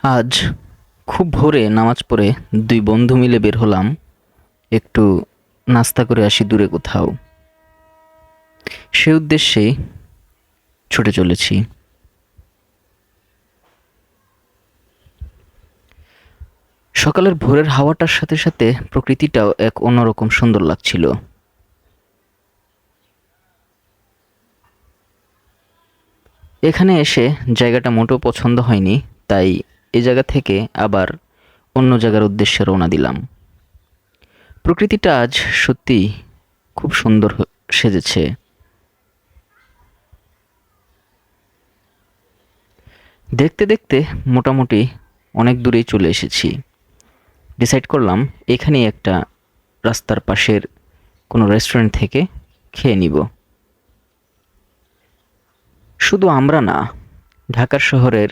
আজ খুব ভোরে নামাজ পড়ে দুই বন্ধু মিলে বের হলাম একটু নাস্তা করে আসি দূরে কোথাও। সে উদ্দেশ্যেই ছুটে চলেছি। সকালের ভোরের হাওয়াটার সাথে সাথে প্রকৃতিটাও এক অন্যরকম সুন্দর লাগছিল। এখানে এসে জায়গাটা মোটেও পছন্দ হয়নি, তাই এ জায়গা থেকে আবার অন্য জায়গার উদ্দেশ্যে রওনা দিলাম। প্রকৃতিটা আজ সত্যি খুব সুন্দর সেজেছে। দেখতে দেখতে মোটামুটি অনেক দূরেই চলে এসেছি। ডিসাইড করলাম এখানেই একটা রাস্তার পাশের কোনো রেস্টুরেন্ট থেকে খেয়ে নিব। শুধু আমরা না, ঢাকার শহরের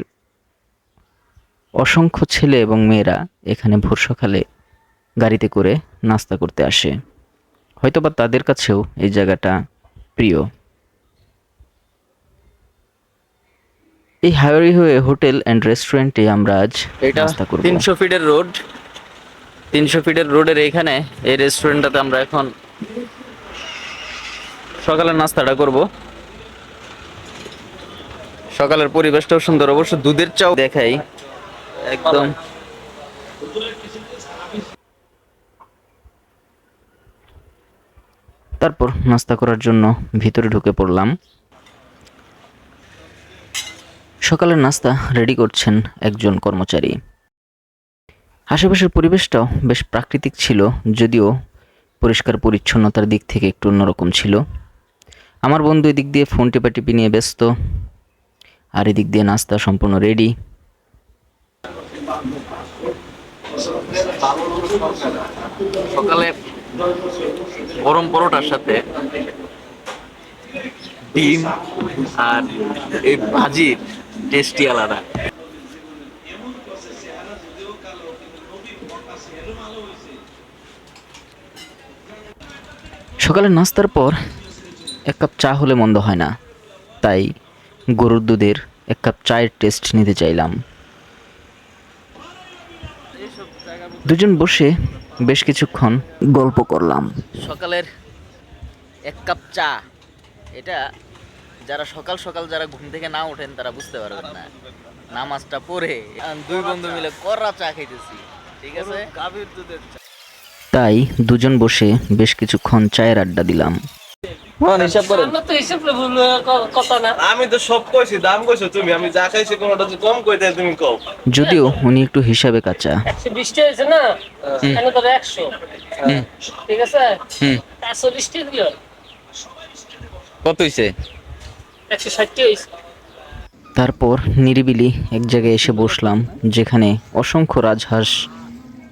অসংখ্য ছেলে এবং মেয়েরা এখানে ভোর সকালে গাড়িতে করে নাস্তা করতে আসে। হয়তোবা তাদের কাছেও এই জায়গাটা প্রিয়। এই হাইওয়ে হয়ে হোটেল অ্যান্ড রেস্টুরেন্টে আমরা আজ এটা নাস্তা করব। 300 ফিটের রোড। 300 ফিটের রোডের এইখানে এই রেস্টুরেন্টটাতে আমরা এখন সকালের নাস্তাটা করব। সকালের পরিবেশটাও সুন্দর, অবশ্য দুধের চাও দেখাই একদম। তারপর নাস্তা করার জন্য ভিতরে ঢুকে পড়লাম। সকালের নাস্তা রেডি করছেন একজন কর্মচারী। আশেপাশের পরিবেশটাও বেশ প্রাকৃতিক ছিল, যদিও পরিষ্কার পরিচ্ছন্নতার দিক থেকে একটু অন্যরকম ছিল। আমার বন্ধু এদিক দিয়ে ফোন টেপাটিপি নিয়ে ব্যস্ত, আর এদিক দিয়ে নাস্তা সম্পূর্ণ রেডি। সকালে গরম পরোটার সাথে ডিম আর এই ভাজির টেস্টি আলাদা। সকালের নাস্তার পর এক কাপ চা হলে মন্দ হয় না, তাই গরুর দুধের এক কাপ চায়ের টেস্ট নিতে চাইলাম। দুজন বসে বেশ কিছুক্ষণ গল্প করলাম। সকালের এক কাপ চা, এটা যারা সকাল সকাল যারা ঘুম থেকে না ওঠেন তারা বুঝতে পারবেন না। নামাজটা পড়ে দুই বন্ধু মিলে কড়া চা খাইতেছি, ঠিক আছে। গাভীর দুধের চা। তাই দুজন বসে বেশ কিছুক্ষণ চায়ের আড্ডা দিলাম। হিসাব করেন। আমি তো সব কইছি, দাম কইছো তুমি, আমি যা খাইছি কোনোটা যদি কম কই দেয় তুমি কও। যদিও উনি একটু হিসাবে কাঁচা। 120 হয়েছে না, এখানে তো 100, ঠিক আছে। 140 দিল, কত হইছে? 160 হয়েছে। তারপর নিরিবিলি এক জায়গায় এসে বসলাম, যেখানে অসংখ্য রাজহাঁস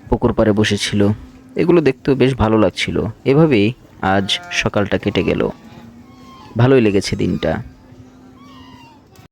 পুকুর পাড়ে বসেছিল। এগুলো দেখতেও বেশ ভালো লাগছিল। এভাবেই আজ সকালটা কেটে গেল। ভালোই লেগেছে দিনটা।